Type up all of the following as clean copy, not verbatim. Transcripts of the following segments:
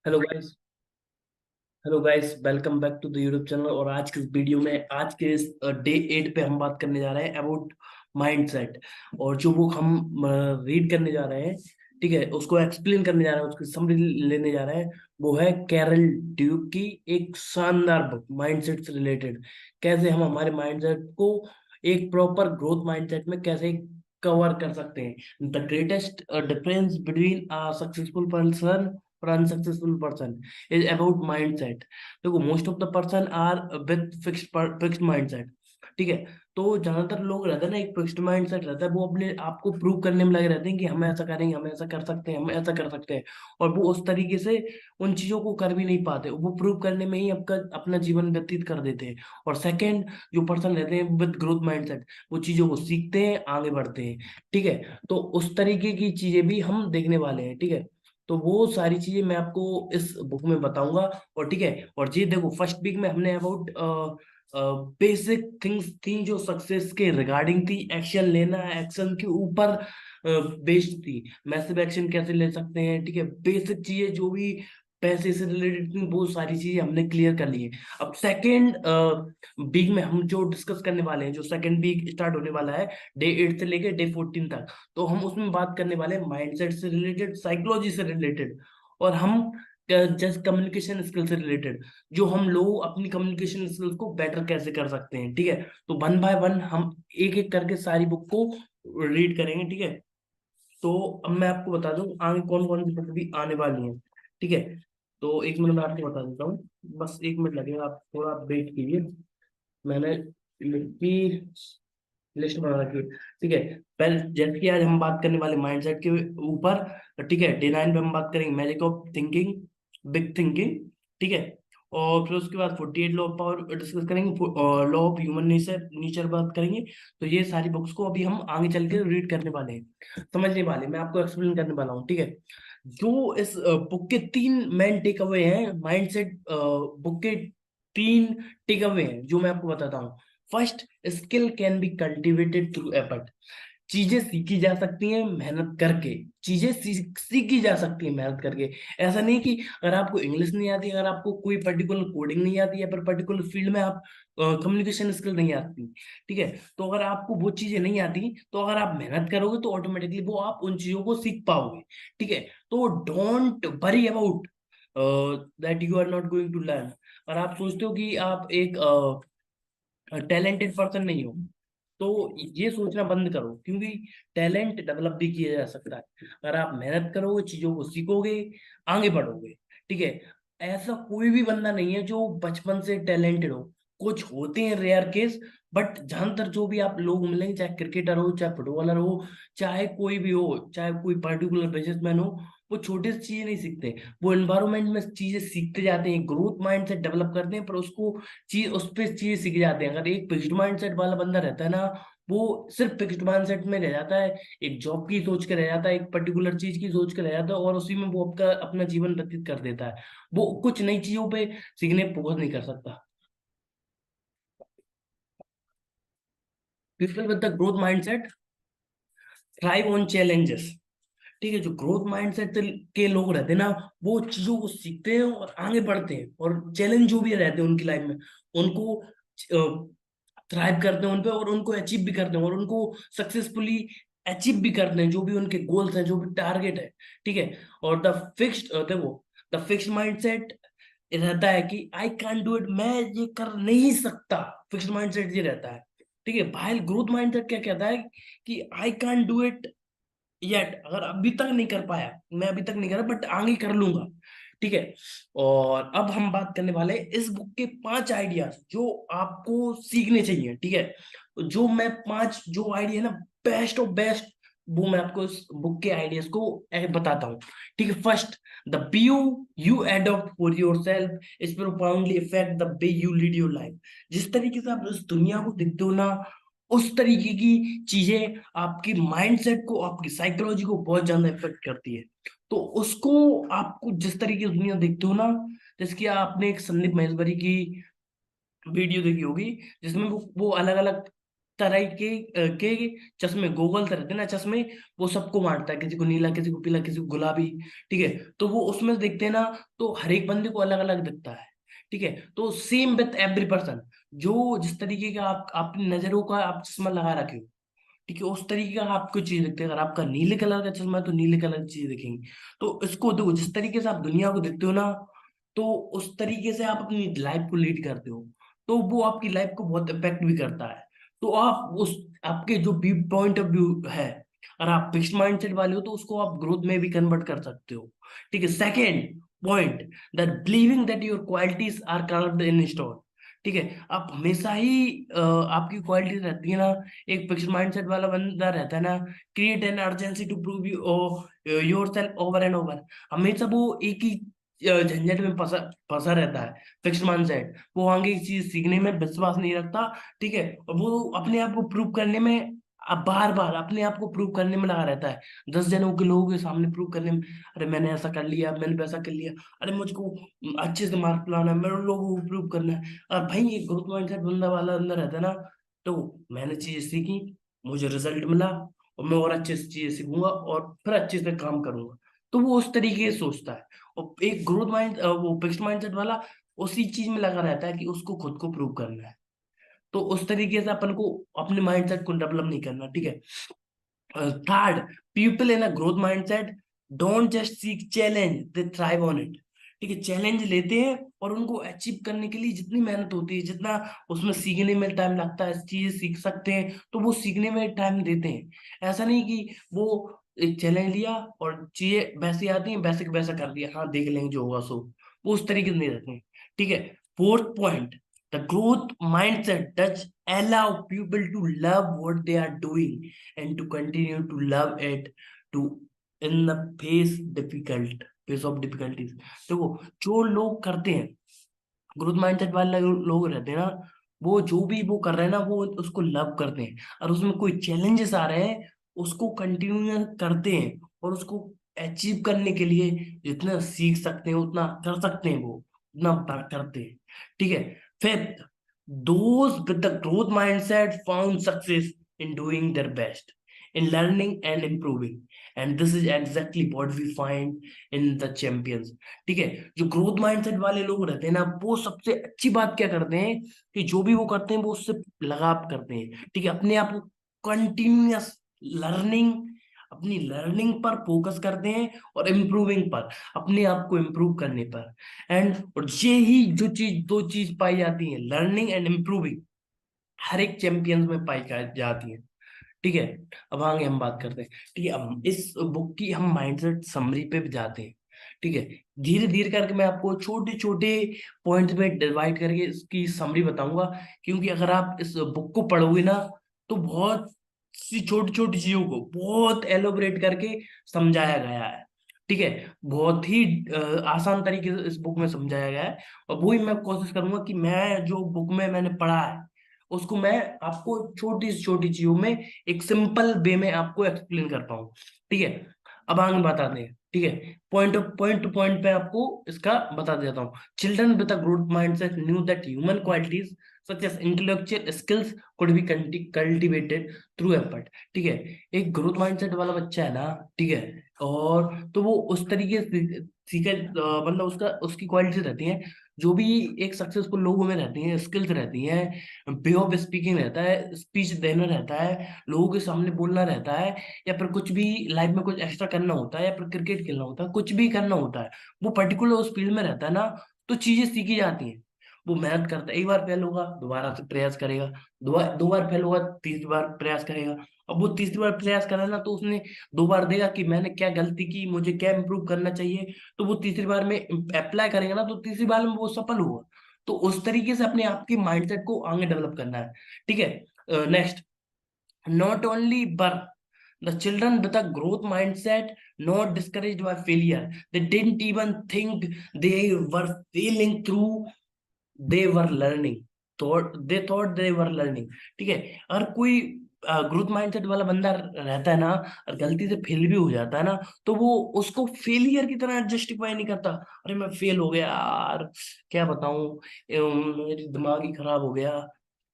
Hello guys. Hello guys, welcome back to the YouTube channel. और आज के इस वीडियो में, आज के इस डे 8 पे हम बात करने जा रहे हैं अबाउट माइंडसेट। और जो बुक हम रीड करने जा रहे हैं, ठीक है, उसको एक्सप्लेन करने जा रहे हैं, उसकी समरी लेने जा रहे हैं। वो है कैरल ड्यूक की एक शानदार बुक, माइंडसेट से रिलेटेड। कैसे हम हमारे माइंडसेट को एक प्रॉपर ग्रोथ माइंडसेट में कैसे कवर कर सकते हैं। The greatest difference between a successful person और unsuccessful person is about mindset। देखो, most of the person are with fixed mindset, ठीक है। तो ज्यादातर लोग रहते हैं ना, एक फिक्स्ड माइंडसेट रहता है, वो अपने आप को प्रूव करने में लगे रहते हैं कि हम ऐसा करेंगे, हम ऐसा कर सकते हैं, हम ऐसा कर सकते हैं। और वो उस तरीके से उन चीजों को कर भी नहीं पाते, वो प्रूव करने में ही आपका अपना जीवन व्यतीत कर देते हैं। और सेकंड, जो पर्सन रहते हैं विद ग्रोथ माइंडसेट, वो चीजों को सीखते हैं, आगे बढ़ते हैं, ठीक है। तो उस तरीके की चीजें भी हम देखने वाले हैं, ठीक है। तो वो सारी चीजें मैं आपको इस बुक में बताऊंगा। और ठीक है, और ये देखो, फर्स्ट वीक में हमने अबाउट बेसिक थिंग्स थी जो सक्सेस के रिगार्डिंग थी। एक्शन लेना, एक्शन के ऊपर बेस्ड थी। मैसिव एक्शन कैसे ले सकते हैं, ठीक है, बेसिक चीजें जो भी पैसे से रिलेटेड थी, वो सारी चीजें हमने क्लियर कर ली है। अब सेकेंड वीक में हम जो डिस्कस करने वाले हैं, जो सेकेंड वीक स्टार्ट होने वाला है डे 8 से लेके डे 14 तक, तो हम उसमें बात करने वाले हैं माइंडसेट से रिलेटेड, साइकोलॉजी से रिलेटेड। और हम जस्ट कम्युनिकेशन स्किल से रिलेटेड, जो हम लोग अपनी कम्युनिकेशन स्किल्स को बेटर कैसे कर सकते हैं, ठीक है। तो वन बाय वन हम एक एक करके सारी बुक को रीड करेंगे, ठीक है। तो अब मैं आपको बता दूं आगे कौन कौन सी बुक भी आने वाली है, ठीक है। तो एक मिनट में आपको बता देता हूँ, बस एक मिनट लगेगा, आप थोड़ा वेट कीजिए। मैंने लिखी लिस्ट बना रखी है, ठीक है। पहले जैसे कि आज हम बात करने वाले माइंडसेट के ऊपर, ठीक है। डे 9 पे हम बात करेंगे magic of thinking, big thinking, ठीक है। और फिर उसके बाद 48 लॉ ऑफ पावर डिस्कस करेंगे, और law of human nature nature बात करेंगे। तो ये सारी बुक्स को अभी हम आगे चल के रीड करने वाले हैं, समझने वाले, मैं आपको एक्सप्लेन करने वाला हूँ, ठीक है। जो इस बुक के तीन मेन टेक अवे हैं, माइंडसेट बुक के तीन टेक अवे हैं जो मैं आपको बताता हूँ। First, skill can be cultivated through effort. चीजें सीखी जा सकती हैं मेहनत करके। चीजें सीखी जा सकती हैं मेहनत करके। ऐसा नहीं कि अगर आपको इंग्लिश नहीं आती, अगर आपको कोई पर्टिकुलर कोडिंग नहीं आती, या फिर पर्टिकुलर फील्ड में आप कम्युनिकेशन स्किल नहीं आती, ठीक है, तो अगर आपको वो चीजें नहीं आती, तो अगर आप मेहनत करोगे तो ऑटोमेटिकली वो आप उन चीजों को सीख पाओगे, ठीक है। तो don't worry about that you are not going to learn. और आप सोचते हो कि आप एक टैलेंटेड पर्सन नहीं हो, तो ये सोचना बंद करो, क्योंकि टैलेंट डेवलप भी किया जा सकता है। अगर आप मेहनत करोगे, चीजों को सीखोगे, आगे बढ़ोगे, ठीक है। ऐसा कोई भी बंदा नहीं है जो बचपन से टैलेंटेड हो। कुछ होते हैं रेयर केस, बट ज्यादातर जो भी आप लोग मिलेंगे, चाहे क्रिकेटर हो, चाहे फुटबॉलर हो, चाहे कोई भी हो, चाहे कोई पर्टिकुलर बिजनेसमैन हो, वो छोटी सी चीजें नहीं सीखते। वो एनवायरमेंट में चीजें सीखते जाते हैं, ग्रोथ माइंड से डेवलप करते हैं, पर उसको चीज उस पर चीजें सीख जाते हैं। अगर एक फिक्स्ड माइंडसेट वाला बंदा रहता है ना, वो सिर्फ फिक्स्ड माइंडसेट में रह जाता है, एक जॉब की सोच के रह जाता है, एक पर्टिकुलर चीज की सोच के रह जाता है, और उसी में वो आपका अपना जीवन व्यतीत कर देता है। वो कुछ नई चीजों पे सीखने फोकस नहीं कर सकता। People with the growth mindset thrive on challenges, ठीक है। जो ग्रोथ माइंडसेट के लोग रहते हैं ना, वो चीजों को सीखते हैं और आगे बढ़ते हैं, और चैलेंज जो भी रहते हैं उनकी लाइफ में, उनको थ्राइव करते हैं उन पे, और उनको अचीव भी करते हैं, और उनको सक्सेसफुली अचीव भी करते हैं जो भी उनके गोल्स हैं, जो भी टारगेट है, ठीक है। और द फिक्स्ड, देखो, द फिक्स्ड माइंडसेट रहता है कि आई कैन डू इट, मैं ये कर नहीं सकता। फिक्स्ड माइंडसेट ये रहता है, ठीक है। भाई ग्रोथ माइंडसेट क्या कहता है कि I can do it yet, अगर अभी तक नहीं कर पाया, मैं अभी तक नहीं करा, बट आगे कर लूंगा, ठीक है। और अब हम बात करने वाले हैं इस बुक के 5 आइडियाज जो आपको सीखने चाहिए, ठीक है। जो मैं 5 जो आइडिया है ना, बेस्ट ऑफ बेस्ट, वो मैं आपको इस बुक के आइडियाज को बताता हूँ, ठीक है। First, the view you adopt for your self is profoundly effect the way you lead your life. जिस तरीके से आप इस दुनिया को देखते हो ना, उस तरीके की चीजें आपकी माइंडसेट को, आपकी साइकोलॉजी को बहुत ज्यादा इफेक्ट करती है। तो उसको, आपको जिस तरीके से दुनिया देखते हो ना, जैसे कि आपने एक संदीप महेश्वरी की वीडियो देखी होगी, जिसमें वो अलग अलग तरह के चश्मे, गोगल्स रहते हैं ना चश्मे, वो सबको बांटता है, किसी को नीला, किसी को पीला, किसी को गुलाबी। ठीक है, तो वो उसमें देखते हैं ना, तो हर एक बंदे को अलग अलग दिखता है। ठीक है, तो सेम विथ एवरी पर्सन, जो जिस तरीके का आप अपनी नजरों का आप चश्मा लगा रखे हो, ठीक है, उस तरीके का आपको चीज दिखती है। अगर आपका नीले कलर का चश्मा है तो नीले कलर की चीज दिखेंगी। तो इसको देखो, जिस तरीके से आप दुनिया को देखते हो ना, तो उस तरीके से आप अपनी लाइफ को लीड करते हो, तो वो आपकी लाइफ को बहुत इफेक्ट भी करता है। तो आप उस आपके जो भी पॉइंट ऑफ व्यू है, अगर आप फिक्स्ड माइंडसेट वाले हो तो उसको आप ग्रोथ में भी कन्वर्ट कर सकते हो। ठीक है, second point, that believing that your qualities are carved in stone. ठीक है, आप हमेशा ही आपकी क्वालिटीज रहती है ना, एक फिक्स्ड माइंडसेट वाला बंदा रहता है ना, create an urgency to prove yourself over and over. हमेशा वो एक ही झंझट में फंसा फंसा रहता है। फिक्स्ड माइंडसेट, वो आगे एक चीज सीखने में विश्वास नहीं रखता। ठीक है, और वो अपने आप को प्रूव करने में, अब बार बार अपने आप को प्रूव करने में लगा रहता है, 10 जनों के लोगों के सामने प्रूव करने में। अरे मैंने ऐसा कर लिया, मैंने वैसा कर लिया, अरे मुझको अच्छे से मार्क लाना है, मेरे लोगों को प्रूव करना है। और भाई ये ग्रोथ माइंडसेट बंदा वाला अंदर रहता है ना, तो मैंने चीजें सीखी, मुझे रिजल्ट मिला, और मैं और अच्छे से चीजें सीखूंगा और फिर अच्छे से काम करूंगा। तो वो उस तरीके से सोचता है। और एक ग्रोथ माइंड, वो फिक्स्ड माइंडसेट वाला उसी चीज में लगा रहता है कि उसको खुद को प्रूव करना है। तो उस तरीके से अपन को अपने माइंडसेट को डेवलप नहीं करना। ठीक है, third, people in a growth mindset don't just seek challenge, they thrive on it. ठीक है, चैलेंज लेते हैं और उनको अचीव करने के लिए जितनी मेहनत होती है, जितना उसमें सीखने में टाइम लगता है, चीजें सीख सकते हैं तो वो सीखने में टाइम देते हैं। ऐसा नहीं कि वो एक चैलेंज लिया और चीजें वैसी आती हैं, वैसे के वैसा कर दिया, हाँ देख लेंगे जो होगा सो, वो उस तरीके से नहीं रहते हैं। ठीक है, fourth point, the growth mindset does allow people to love what they are doing and to continue to love it to in the face of difficulties। देखो, जो लोग करते हैं, ग्रोथ माइंडसेट वाले लोग रहते हैं ना, वो जो भी वो कर रहे हैं ना, वो उसको लव करते हैं। और उसमें कोई चैलेंजेस आ रहे हैं, उसको कंटिन्यू करते हैं, और उसको अचीव करने के लिए जितना सीख सकते हैं उतना कर सकते हैं, वो उतना करते हैं। ठीक है, fifth, those with the growth mindset found success in doing their best, in learning and improving, and this is exactly what we find in the champions। ठीक है, जो ग्रोथ माइंडसेट वाले लोग रहते हैं ना, वो सबसे अच्छी बात क्या करते हैं कि जो भी वो करते हैं वो उससे लगाव करते हैं। ठीक है, अपने आप को कंटिन्यूअस लर्निंग, अपनी लर्निंग पर फोकस करते हैं, और इम्प्रूविंग पर, अपने आप को इम्प्रूव करने पर। एंड और ये ही जो चीज, दो चीज पाई जाती है, लर्निंग एंड इम्प्रूविंग, हर एक चैंपियंस में पाई जाती है। ठीक है, अब आगे हम बात करते हैं। ठीक है, अब इस बुक की हम माइंडसेट समरी पे भी जाते हैं। ठीक है, धीरे धीरे करके मैं आपको छोटे छोटे पॉइंट्स में डिवाइड करके इसकी समरी बताऊंगा, क्योंकि अगर आप इस बुक को पढ़ोगे ना, तो बहुत सी छोटी छोटी चीजों को बहुत एलोबरेट करके समझाया गया है। ठीक है, बहुत ही आसान तरीके से इस बुक में समझाया गया है, और वही मैं कोशिश करूंगा कि मैं जो बुक में मैंने पढ़ा है उसको मैं आपको छोटी से छोटी चीजों में एक सिंपल वे में आपको एक्सप्लेन कर पाऊँ। ठीक है, अब आगे बताते हैं। ठीक है, पॉइंट टू पॉइंट पे आपको इसका बता देता हूँ। Children with a growth mindset knew that human qualities such as intellectual skills could be cultivated through effort. ठीक है, एक ग्रोथ माइंडसेट वाला बच्चा है ना, ठीक है, और तो वो उस तरीके से सीखे, मतलब उसका उसकी क्वालिटीज रहती हैं, जो भी एक सक्सेसफुल लोगों में रहती हैं, स्किल्स रहती हैं, वे ऑफ स्पीकिंग रहता है, स्पीच देना रहता है, लोगों के सामने बोलना रहता है, या फिर कुछ भी लाइफ में कुछ एक्स्ट्रा करना होता है, या फिर क्रिकेट खेलना होता है, कुछ भी करना होता है, वो पर्टिकुलर उस फील्ड में रहता है ना, तो चीजें सीखी जाती हैं। वो मेहनत करता है, एक बार फेल होगा, दोबारा से प्रयास करेगा, दो बार फेल होगा, तीसरी बार प्रयास करेगा। अब वो तीसरी बार प्रयास करा ना, तो उसने 2 बार देगा कि मैंने क्या गलती की, मुझे क्या इम्प्रूव करना चाहिए, तो वो तीसरी बार में अप्लाई करेगा ना, तो तीसरी बार में वो सफल होगा। तो उस तरीके से अपने आप की माइंडसेट को आगे डेवलप करना है। ठीक है, next, not only birth the children with a growth mindset not discouraged by failure, they didn't even think they were failing through, they were learning, thought they were learning. ठीक है, अगर कोई ग्रोथ माइंडसेट वाला बंदा रहता है ना, और गलती से फेल भी हो जाता है ना, तो वो उसको फेलियर की तरह जस्टिफाई नहीं करता। अरे मैं फेल हो गया यार, क्या बताऊं, मेरी दिमाग ही खराब हो गया,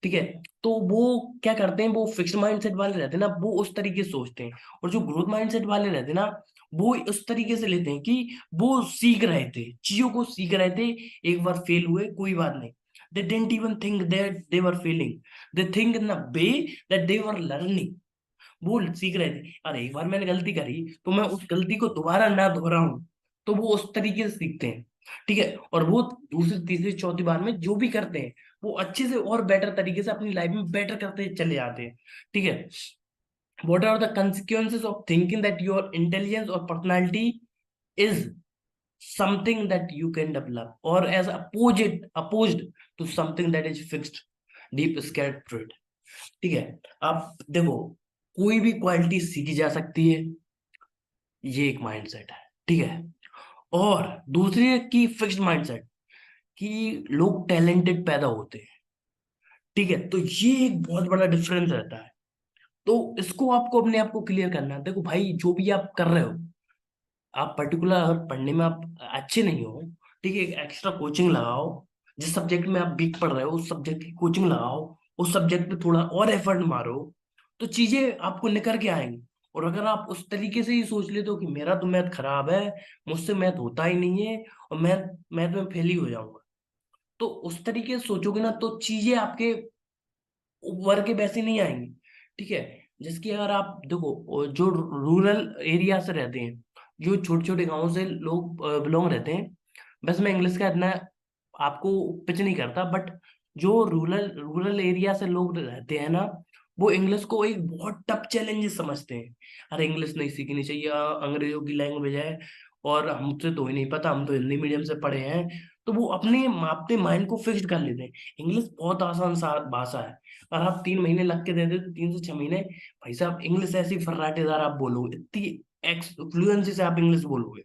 ठीक है। तो वो क्या करते हैं, वो फिक्स्ड माइंडसेट वाले रहते हैं ना, वो उस तरीके से सोचते हैं। और जो ग्रोथ माइंडसेट वाले रहते हैं ना, वो उस तरीके से लेते हैं कि वो सीख रहे थे, चीजों को सीख रहे थे। एक बार फेल हुए, कोई बात नहीं। They didn't even think that they were failing, they think in a way that they were learning. वो सीख रहे थे, अरे एक बार मैंने गलती करी तो मैं उस गलती को दोबारा ना दोहराऊं। तो वो उस तरीके से सीखते हैं। ठीक है। और वो दूसरी तीसरी चौथी बार में जो भी करते हैं, वो अच्छे से और बेटर तरीके से अपनी लाइफ में बेटर करते चले जाते हैं। ठीक है। What are the consequences of thinking that your intelligence or personality is something that you can develop, or as opposed to something that is fixed, deep scared trait? ठीक है। आप देखो, कोई भी क्वालिटी सीखी जा सकती है, ये एक माइंडसेट है। ठीक है। और दूसरी है कि फिक्स्ड माइंडसेट, कि लोग टैलेंटेड पैदा होते हैं। ठीक है। तो ये एक बहुत बड़ा डिफरेंस रहता है। तो इसको आपको अपने आप को क्लियर करना है। देखो भाई, जो भी आप कर रहे हो, आप पर्टिकुलर अगर पढ़ने में आप अच्छे नहीं हो, ठीक है, एक्स्ट्रा कोचिंग लगाओ। जिस सब्जेक्ट में आप वीक पढ़ रहे हो, उस सब्जेक्ट की कोचिंग लगाओ। उस सब्जेक्ट पे थोड़ा और एफर्ट मारो, तो चीजें आपको निकल के आएंगी। और अगर आप उस तरीके से ही सोच लेते हो कि मेरा तो मैथ खराब है, मुझसे मैथ होता ही नहीं है, और मैथ मैथ में फेल ही हो जाऊंगा, तो उस तरीके से सोचोगे ना, तो चीजें आपके वर्ग के वैसे नहीं आएंगी। ठीक है। जिसकी अगर आप देखो, जो रूरल एरिया से रहते हैं, जो छोटे छोटे गांवों से लोग बिलोंग रहते हैं, बस मैं इंग्लिश का इतना आपको पिच नहीं करता, बट जो रूरल रूरल एरिया से लोग रहते हैं ना, वो इंग्लिश को एक बहुत टफ चैलेंज समझते हैं। अरे इंग्लिश नहीं सीखनी चाहिए, अंग्रेजों की लैंग्वेज है, और हमसे तो ही नहीं पता, हम तो हिंदी मीडियम से पढ़े हैं। तो वो अपने माइंड को फिक्स्ड कर लेते हैं। इंग्लिश बहुत आसान भाषा है। और आप 3 महीने लग के दे दे, तो 3 से 6 महीने भाई साहब इंग्लिश ऐसी फर्राटेदार आप बोलोगे, इतनी फ्लुएंसी से आप इंग्लिश बोलोगे।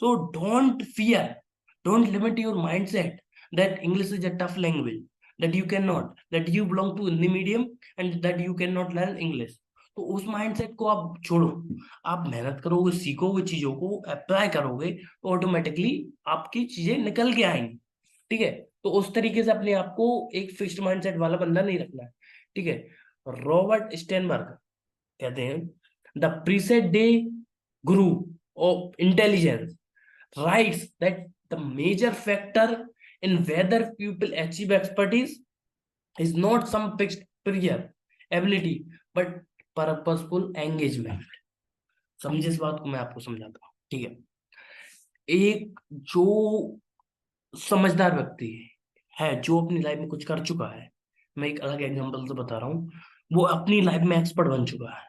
So don't fear, don't limit your mindset that English is a tough language, that you can not, that you belong to Hindi medium, and that you can not learn English. तो उस mindset को आप छोड़ो। आप मेहनत करोगे, सीखोगे, चीजों को अप्लाई करोगे, तो ऑटोमेटिकली आपकी चीजें निकल के आएंगी। ठीक है। तो उस तरीके से अपने आप को एक फिक्स्ड माइंडसेट वाला बंदा नहीं रखना है। ठीक है। रॉबर्ट स्टेनबर्ग कहते हैं, the present day guru of intelligence writes that the major factor in whether people achieve expertise is not some fixed period ability, but purposeful engagement. समझे इस बात को, मैं आपको समझाता हूँ। ठीक है। एक जो समझदार व्यक्ति है, जो अपनी लाइफ में कुछ कर चुका है, मैं एक अलग एग्जांपल से बता रहा हूँ, वो अपनी लाइफ में एक्सपर्ट बन चुका है।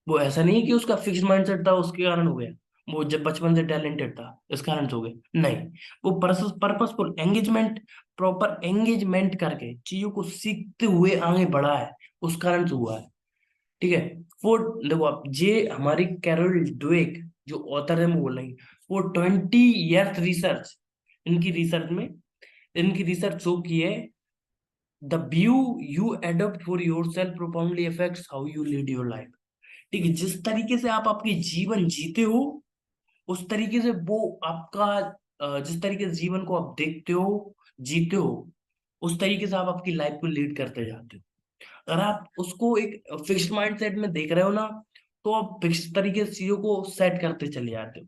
वो ऐसा नहीं कि उसका फिक्स माइंडसेट था उसके कारण हो गया, वो जब बचपन से टैलेंटेड था इस कारण से हो गया, नहीं। वो पर्पसफुल एंगेजमेंट, प्रॉपर एंगेजमेंट करके चीजों को सीखते हुए आगे बढ़ा है, उस कारण से हुआ है। ठीक है। वो देखो, आप ये हमारी कैरोल डुवेक जो ऑथर है, वो बोल रही, वो 20 ईयर्स रिसर्च, इनकी रिसर्च में, इनकी रिसर्च शो की है, the view you adopt for your self profoundly affects how you lead your life. ठीक है। जिस तरीके से आप आपकी जीवन जीते हो, उस तरीके से वो आपका जिस तरीके से जीवन को आप देखते हो, जीते हो, उस तरीके से आप आपकी लाइफ को लीड करते जाते हो। अगर आप उसको एक फिक्स्ड माइंडसेट में देख रहे हो ना, तो आप फिक्स तरीके से चीजों को सेट करते चले जाते हो।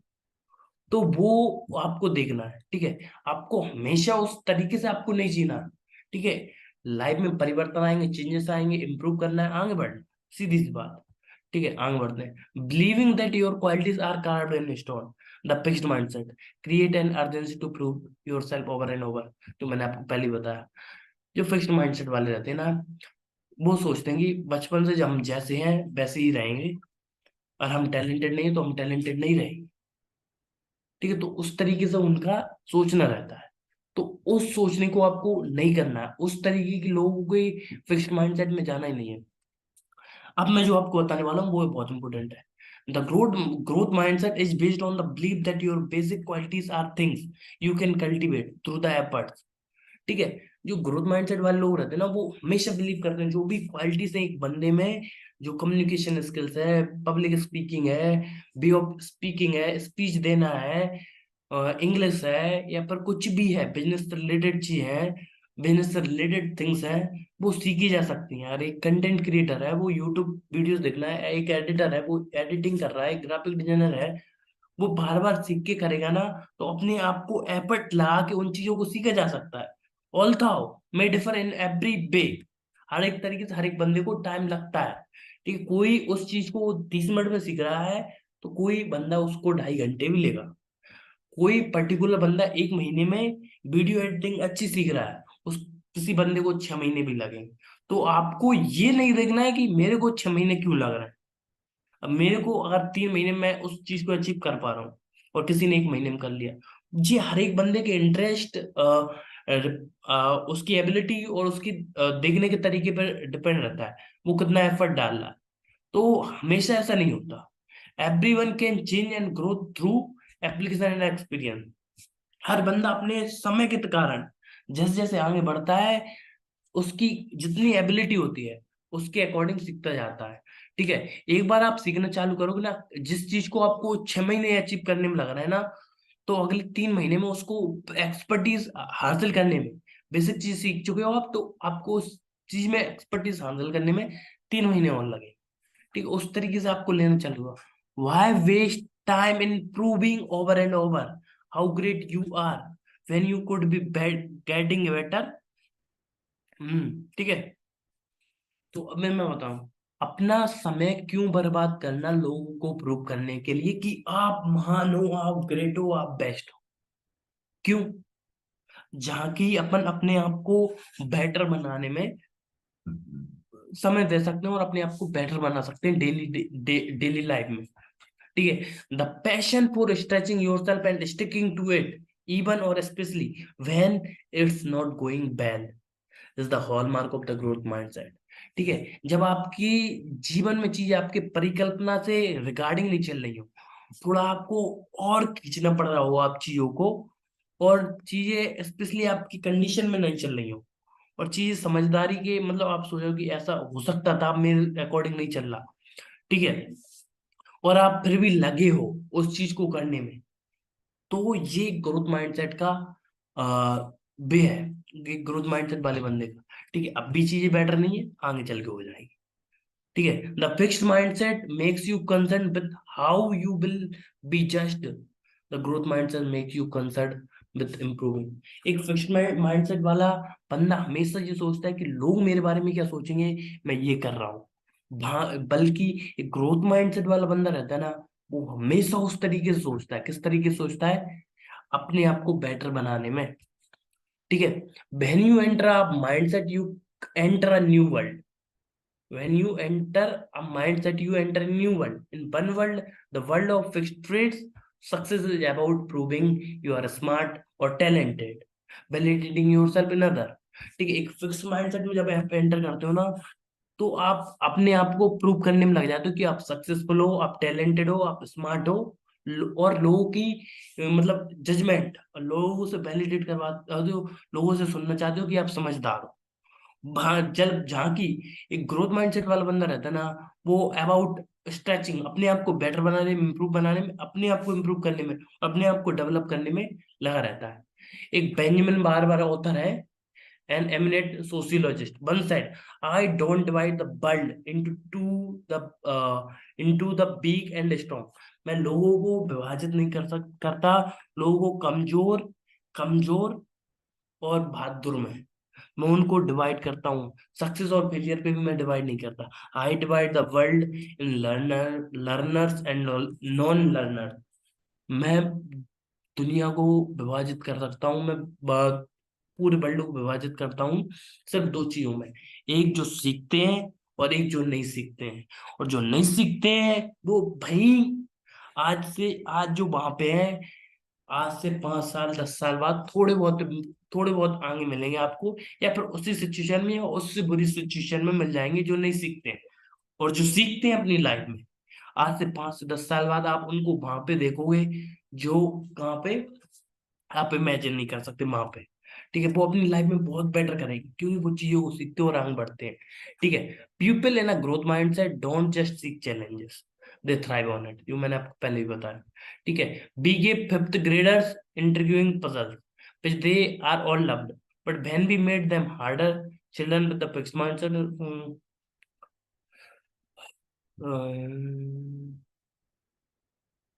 तो वो आपको देखना है। ठीक है। आपको हमेशा उस तरीके से आपको नहीं जीना। ठीक है। लाइफ में परिवर्तन आएंगे, चेंजेस आएंगे, इंप्रूव करना है, आगे बढ़ना, सीधी सी बात। ठीक है। आगे बढ़ते हैं। Believing that your qualities are carved in stone, the fixed mindset create an urgency to prove yourself over and over. तो मैंने आपको पहले ही बताया, जो फिक्स्ड माइंडसेट वाले रहते हैं ना, वो सोचते हैं कि बचपन से जब हम जैसे हैं वैसे ही रहेंगे, और हम टैलेंटेड नहीं है तो हम टैलेंटेड नहीं रहेंगे। ठीक है। तो उस तरीके से उनका सोचना रहता है। तो उस सोचने को आपको नहीं करना है, उस तरीके के लोगों के फिक्स्ड माइंडसेट में जाना ही नहीं है। अब मैं जो आपको बताने वाला हूँ वो बहुत इंपॉर्टेंट है। The growth growth mindset is based on the belief that your basic qualities are things you can cultivate through the efforts. ठीक है। जो ग्रोथ माइंडसेट वाले लोग रहते हैं ना, वो हमेशा बिलीव करते हैं, जो भी क्वालिटीज है एक बंदे में, जो कम्युनिकेशन स्किल्स है, पब्लिक स्पीकिंग है, वे ऑफ स्पीकिंग है, स्पीच देना है, इंग्लिश है, या फिर कुछ भी है, बिजनेस रिलेटेड चीज है, बिजनेस से रिलेटेड थिंग्स हैं वो सीखी जा सकती हैं। यार एक कंटेंट क्रिएटर है वो यूट्यूब वीडियोस देखना है, एक एडिटर है वो एडिटिंग कर रहा है, एक ग्राफिक डिजाइनर है वो बार बार सीख के करेगा ना, तो अपने आप को एफर्ट लगा के उन चीजों को सीखा जा सकता है। Although may differ in every way, हर एक तरीके से हर एक बंदे को टाइम लगता है। ठीक है, कोई उस चीज को 30 मिनट में सीख रहा है तो कोई बंदा उसको 2.5 घंटे भी लेगा। कोई पर्टिकुलर बंदा 1 महीने में वीडियो एडिटिंग अच्छी सीख रहा है, उस किसी बंदे को 6 महीने भी लगेंगे। तो आपको ये नहीं देखना है कि मेरे को 6 महीने क्यों लग रहा है। अब मेरे को अगर 3 महीने में मैं उस चीज को अचीव कर पा रहा हूँ और किसी ने 1 महीने में कर लिया, जी हर एक बंदे के इंटरेस्ट, उसकी एबिलिटी और उसकी देखने के तरीके पर डिपेंड रहता है वो कितना एफर्ट डाल रहा है। तो हमेशा ऐसा नहीं होता। Everyone can change and grow through application and experience. हर बंदा अपने समय के कारण जैसे जैसे आगे बढ़ता है उसकी जितनी एबिलिटी होती है उसके अकॉर्डिंग सीखता जाता है। ठीक है, एक बार आप सीखना चालू करोगे ना, जिस चीज को आपको 6 महीने अचीव करने में लग रहा है ना, तो अगले 3 महीने में उसको एक्सपर्टीज हासिल करने में, बेसिक चीज सीख चुके हो आप तो आपको उस चीज में एक्सपर्टीज हासिल करने में 3 महीने और लगे। ठीक है, उस तरीके से आपको लेना चालू हुआ। Why waste time in proving over and over how great you are when you could be getting better. ठीक है। तो अब मैं बताऊं, अपना समय क्यों बर्बाद करना लोगों को प्रूव करने के लिए कि आप महान हो, आप ग्रेट हो, आप बेस्ट हो। क्यों? जहाँ की अपन अपने आप को बेटर बनाने में समय दे सकते हैं और अपने आप को बेटर बना सकते हैं डेली डेली लाइफ में। ठीक है, the passion for stretching yourself and sticking to it even or especially when it's not going well is the hallmark of the growth mindset. ठीक है, जब आपकी जीवन में चीजें आपके परिकल्पना से रिगार्डिंग नहीं चल रही हो, थोड़ा आपको और खींचना पड़ रहा हो आप चीजों को, और चीजें स्पेशली आपकी कंडीशन में नहीं चल रही हो, और चीज समझदारी के मतलब आप सोचो कि ऐसा हो सकता था, मेरे अकॉर्डिंग नहीं चल रहा। ठीक है, और आप फिर भी लगे हो उस चीज को करने में, तो ये ग्रोथ माइंडसेट का वे है, ये ग्रोथ माइंडसेट वाले बंदे का। ठीक है, अब भी चीजें बेटर नहीं है, आगे चल के हो जाएगी। ठीक है, the fixed mindset makes you concern with how you will be just, the growth mindset make you concern with improving. एक फिक्स्ड माइंडसेट वाला बंदा हमेशा ये सोचता है कि लोग मेरे बारे में क्या सोचेंगे, मैं ये कर रहा हूँ। बल्कि एक ग्रोथ माइंडसेट वाला बंदा रहता है ना, वो हमेशा उस तरीके से सोचता है। किस तरीके से सोचता है? अपने आप को बेटर बनाने में। ठीक है, when you enter a mindset you enter a new world. When you enter a mindset, you enter a new world. In one world, the world of fixed traits, success is about proving you are smart or talented, validating yourself in other। ठीक है, एक fix mindset में जब आप enter करते हो ना, तो आप अपने आप को प्रूव करने में लग जाते हो कि आप सक्सेसफुल हो, आप टैलेंटेड हो, आप स्मार्ट हो। और लोगों की मतलब जजमेंट, लोगों से वैलिडेट करवाते हो, लोगों से सुनना चाहते हो कि आप समझदार हो। जब जहाँ की एक ग्रोथ माइंडसेट वाला बंदा रहता है ना, वो अबाउट स्ट्रेचिंग, अपने आप को बेटर बनाने में, इम्प्रूव बनाने में, अपने आप को इम्प्रूव करने में, अपने आप को डेवलप करने में लगा रहता है। एक बेंजामिन बारबर ऑथर है, an eminent sociologist, once said, I don't divide the world into the big and strong। मैं लोगों को विभाजित नहीं करता लोगों को कमजोर कमजोर और बहादुर में, मैं उनको डिवाइड करता हूँ। सक्सेस और फेलियर पे भी मैं डिवाइड नहीं करता। I divide the world in learners and non learner. मैं दुनिया को विभाजित कर सकता हूँ, मैं पूरे वर्ल्ड को विभाजित करता हूँ सिर्फ दो चीजों में, एक जो सीखते हैं और एक जो नहीं सीखते हैं। और जो नहीं सीखते हैं वो भाई आज जो वहां पे हैं, आज से 5 साल 10 साल बाद थोड़े बहुत आगे मिलेंगे आपको, या फिर उसी सिचुएशन में या उससे बुरी सिचुएशन में मिल जाएंगे जो नहीं सीखते हैं। और जो सीखते हैं अपनी लाइफ में, आज से 5 से 10 साल बाद आप उनको वहां पे देखोगे जो कहाँ पे आप इमेजिन नहीं कर सकते वहां पे। ठीक है, वो अपनी लाइफ में बहुत बेटर करेंगे क्योंकि वो चीजों को सीखते हैं और आगे बढ़ते हैं। ठीक है, people in a growth mindset don't just seek challenges, they thrive on it. जो मैंने आपको पहले ही बताया। ठीक है, be gay fifth graders interviewing puzzle which they are all loved, but when we made them harder, children with the fixed mindset,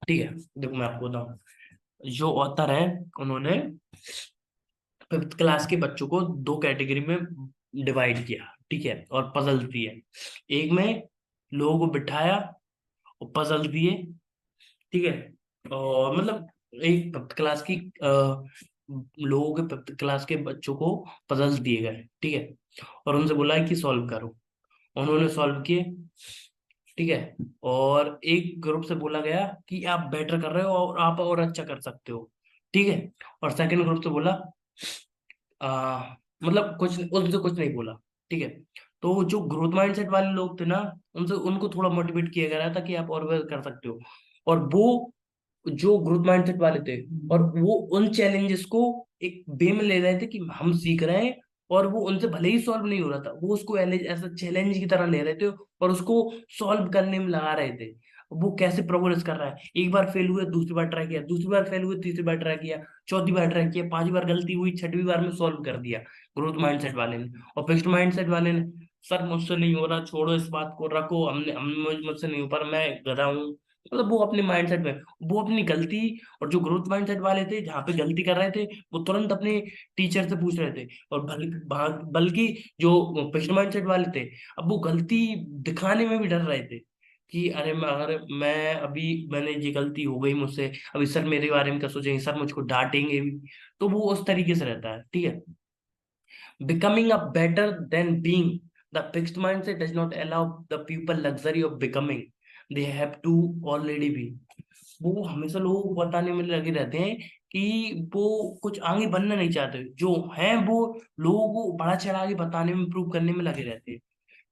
ठीक है, देखो मैं आपको बताऊं, जो ऑथर है उन्होंने फिफ्थ क्लास के बच्चों को दो कैटेगरी में डिवाइड किया, ठीक है, और पजल दिए। एक में लोगों को बिठाया और पजल दिए, ठीक है, और मतलब एक फिफ्थ क्लास की लोगों के फिफ्थ क्लास के बच्चों को पजल दिए गए, ठीक है, और उनसे बोला है कि सॉल्व करो। उन्होंने सॉल्व किए, ठीक है, और एक ग्रुप से बोला गया कि आप बेटर कर रहे हो और आप और अच्छा कर सकते हो, ठीक है, और सेकंड ग्रुप से बोला मतलब कुछ उनसे कुछ नहीं बोला, ठीक है। तो जो ग्रोथ माइंडसेट वाले लोग थे ना, उनसे उनको थोड़ा मोटिवेट किया गया था कि आप और बेहतर कर सकते हो, और वो जो ग्रोथ माइंडसेट वाले थे, और वो उन चैलेंजेस को एक वे में ले रहे थे कि हम सीख रहे हैं, और वो उनसे भले ही सॉल्व नहीं हो रहा था, वो उसको ऐसा चैलेंज की तरह ले रहे थे और उसको सॉल्व करने में लगा रहे थे। वो कैसे प्रोग्रेस कर रहा है, एक बार फेल हुए, दूसरी बार ट्राई किया, दूसरी बार फेल हुए, तीसरी बार ट्राई किया, चौथी बार ट्राई किया, पांचवी बार गलती हुई, छठवीं बार में सॉल्व कर दिया, ग्रोथ माइंडसेट वाले ने। और फिक्स्ड माइंडसेट वाले ने, सर मुझसे नहीं हो रहा, छोड़ो इस बात को, रखो, मुझसे नहीं हो पा रहा, मैं गधा हूँ, मतलब वो अपने माइंडसेट में, वो अपनी गलती, और जो ग्रोथ माइंडसेट वाले थे जहाँ पे गलती कर रहे थे वो तुरंत अपने टीचर से पूछ रहे थे, और बल्कि जो फिक्स्ड माइंडसेट वाले थे, अब वो गलती दिखाने में भी डर रहे थे कि अरे अगर मैं अभी, मैंने ये गलती हो गई मुझसे, अभी सर मेरे बारे में क्या सोचेंगे, सर मुझको डांटेंगे भी। तो वो उस तरीके से रहता है, ठीक है। Becoming a better than being. The fixed mindset does not allow the people luxury of becoming. They have to already be. वो हमेशा लोगों को बताने में लगे रहते हैं कि वो कुछ आगे बनना नहीं चाहते, जो हैं वो लोगों को बड़ा चढ़ा के बताने में, प्रूव करने में लगे रहते हैं,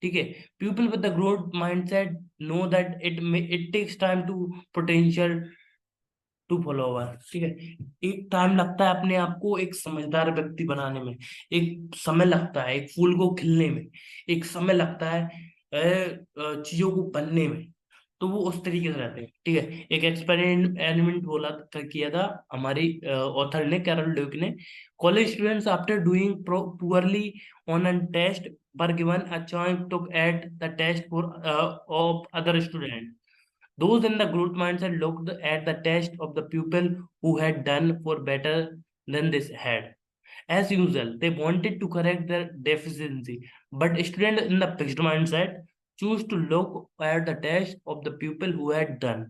ठीक है। People with the growth mindset know that it takes time to potential to follower, ठीक है। एक टाइम लगता है अपने आप को एक समझदार व्यक्ति बनाने में, एक समय लगता है एक फूल को खिलने में, एक समय लगता है चीजों को बनने में। तो वो उस तरीके से रहते हैं, ठीक है। एक एक्सपेरिमेंट किया था हमारी ऑथर ने, कैरल ड्यूक ने। College students after doing poorly on an test were given a chance to at the test for of other student. Those in the growth mindset looked at the test of the pupil who had done for better than this had. As usual, they wanted to correct their deficiency, but students in the fixed mindset choose to look at the test of the pupil who had done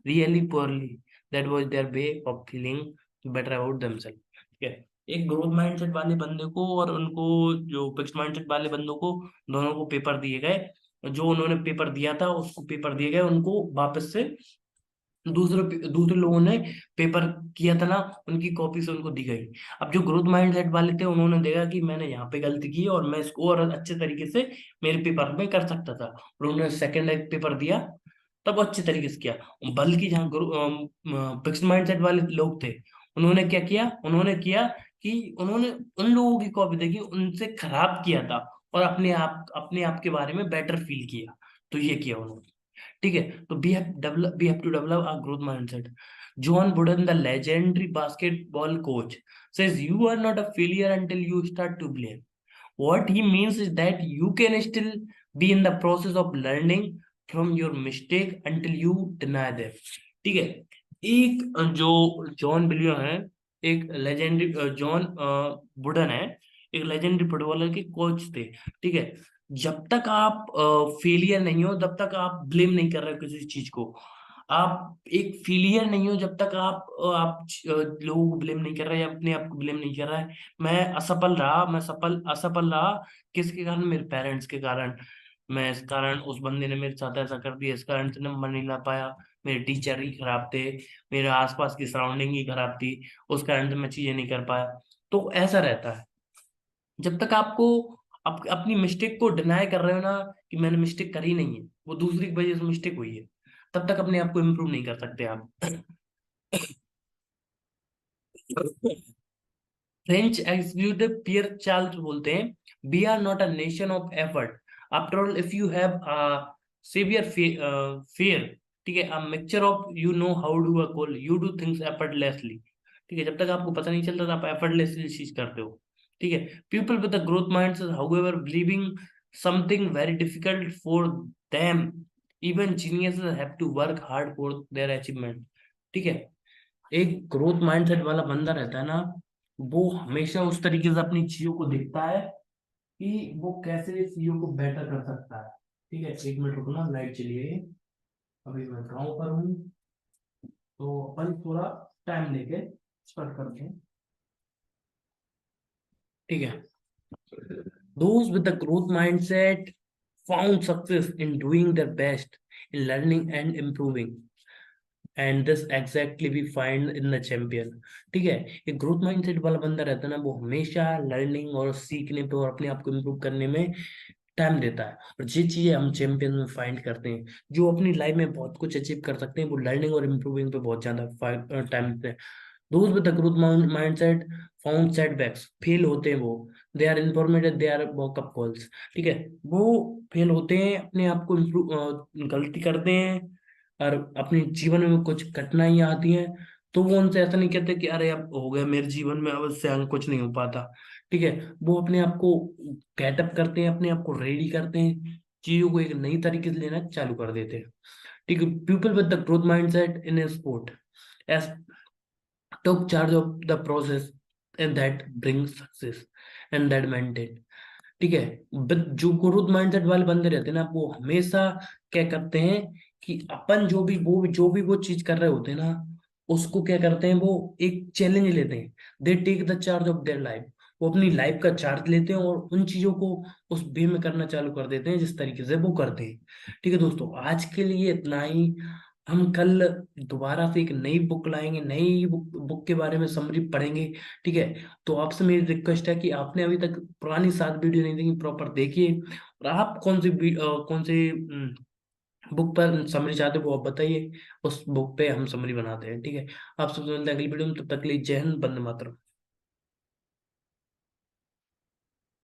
really poorly. That was their way of feeling better about themselves. ठीक है, एक growth mindset वाले बंदे को और उनको, जो fixed mindset वाले बंदों को, दोनों को पेपर दिए गए। जो उन्होंने पेपर दिया था उसको पेपर दिए गए, उनको वापस से दूसरे दूसरे लोगों ने पेपर किया था ना, उनकी कॉपी से उनको दी गई। अब जो ग्रोथ माइंडसेट वाले थे उन्होंने देखा कि मैंने यहाँ पे गलती की और मैं इसको और अच्छे तरीके से मेरे पेपर में कर सकता था, और उन्होंने सेकंड एक पेपर दिया, तब अच्छे तरीके से किया। बल्कि जहाँ फिक्स्ड माइंडसेट वाले लोग थे, उन्होंने क्या किया, उन्होंने किया कि उन्होंने उन लोगों की कॉपी देखी, उनसे खराब किया था, और अपने आप के बारे में बेटर फील किया। तो ये किया उन्होंने, ठीक है। तो we have to develop a growth mindset. John Wooden, the legendary basketball coach, says you are not a failure until you start to blame. What he means is that you can still be in the process of learning from your mistake until you deny them, ठीक है। एक जो John billion है, एक legendary, John wooden है, एक legendary footballer के coach थे, ठीक है। जब तक आप फेलियर नहीं हो तब तक आप ब्लेम नहीं कर रहे हो किसी चीज को। आप एक फेलियर नहीं हो जब तक लोगों को ब्लेम नहीं कर रहे, या अपने आप को ब्लेम नहीं कर रहा है। मैं असफल रहा, मैं सफल असफल रहा, किसके कारण, मेरे पेरेंट्स के कारण। मैं इस कारण, उस बंदे ने मेरे साथ ऐसा कर दिया, इस कारण से नंबर नहीं ला पाया, मेरे टीचर ही खराब थे, मेरे आसपास की सराउंडिंग ही खराब थी, उस कारण से मैं चीजें नहीं कर पाया। तो ऐसा रहता है। जब तक आपको अपनी मिस्टेक को डिनाई कर रहे हो ना, कि मैंने मिस्टेक करी नहीं है, वो दूसरी की वजह से मिस्टेक हुई है, तब तक अपने आप को इम्प्रूव नहीं कर सकते आप। फ्रेंच एग्जीक्यूटिव पियर चार्ल्स बोलते हैं, we are not a nation of effort, after all if you have savoir faire, ठीक है, a mixture of you know how do a call, you do things effortlessly, ठीक है। जब तक आपको पता नहीं चलता तो आप एफर्टलेसली चीज करते हो, ठीक है। People with the growth mindset however believing something very difficult for them, even geniuses have to work hard for their achievement. ठीक है। एक ग्रोथ माइंडसेट वाला बंदा रहता है ना, वो हमेशा उस तरीके से अपनी चीजों को देखता है कि वो कैसे चीजों को बेटर कर सकता है। ठीक है, 1 मिनट रुकना, लाइट चली गई है। अभी मैं गाँव पर हूँ, तो अपन थोड़ा टाइम लेके स्टार्ट करते हैं। ठीक है। Those with the growth mindset found success in doing their best, in learning and improving. And this exactly we find in the champion. ठीक है। एक ग्रोथ माइंडसेट वाला बंदा रहता है ना, वो हमेशा लर्निंग और सीखने पे और अपने आप को इम्प्रूव करने में टाइम देता है। और ये चीजें हम चैंपियन में फाइंड करते हैं। जो अपनी लाइफ में बहुत कुछ अचीव कर सकते हैं, वो लर्निंग और इम्प्रूविंग पे बहुत ज्यादा टाइम देते हैं। Those with the growth mindset found setbacks, fail होते हैं वो, they are informative, they are wakeup calls. ठीक है। वो फेल होते हैं, अपने आप को इम्प्रूव गलती करते हैं, और अपने जीवन में कुछ कठिनाइयां आती हैं, तो वो उनसे ऐसा नहीं कहते कि अरे अब हो गया मेरे जीवन में, अब इससे आगे कुछ नहीं हो पाता। ठीक है। वो अपने आप को गेटअप करते हैं, अपने आप को रेडी करते हैं, चीजों को एक नई तरीके से लेना चालू कर देते हैं। ठीक है। People with the growth mindset in a sport as took charge of the process and that brings success and that maintain। ठीक है। जो ग्रोथ माइंडसेट वाले बंदे रहते हैं ना, वो हमेशा क्या करते हैं कि अपन जो भी वो चीज कर रहे होते हैं ना, उसको क्या करते हैं, वो एक चैलेंज लेते हैं। They take the charge of their life. वो अपनी लाइफ का चार्ज लेते हैं और उन चीजों को उस वे में करना चालू कर देते हैं जिस तरीके से वो करते हैं। ठीक है दोस्तों, आज के लिए इतना ही। हम कल दोबारा से एक नई बुक लाएंगे, नई बुक के बारे में समरी पढ़ेंगे। ठीक है। तो आपसे मेरी रिक्वेस्ट है कि आपने अभी तक पुरानी 7 वीडियो नहीं देखी, प्रॉपर देखिए। और आप कौन सी बुक पर समरी चाहते हो वो आप बताइए, उस बुक पे हम समरी बनाते हैं। ठीक है। आप सबसे मिलते हैं अगली वीडियो में, तब तक के लिए जय हिंद, वंदे मातरम।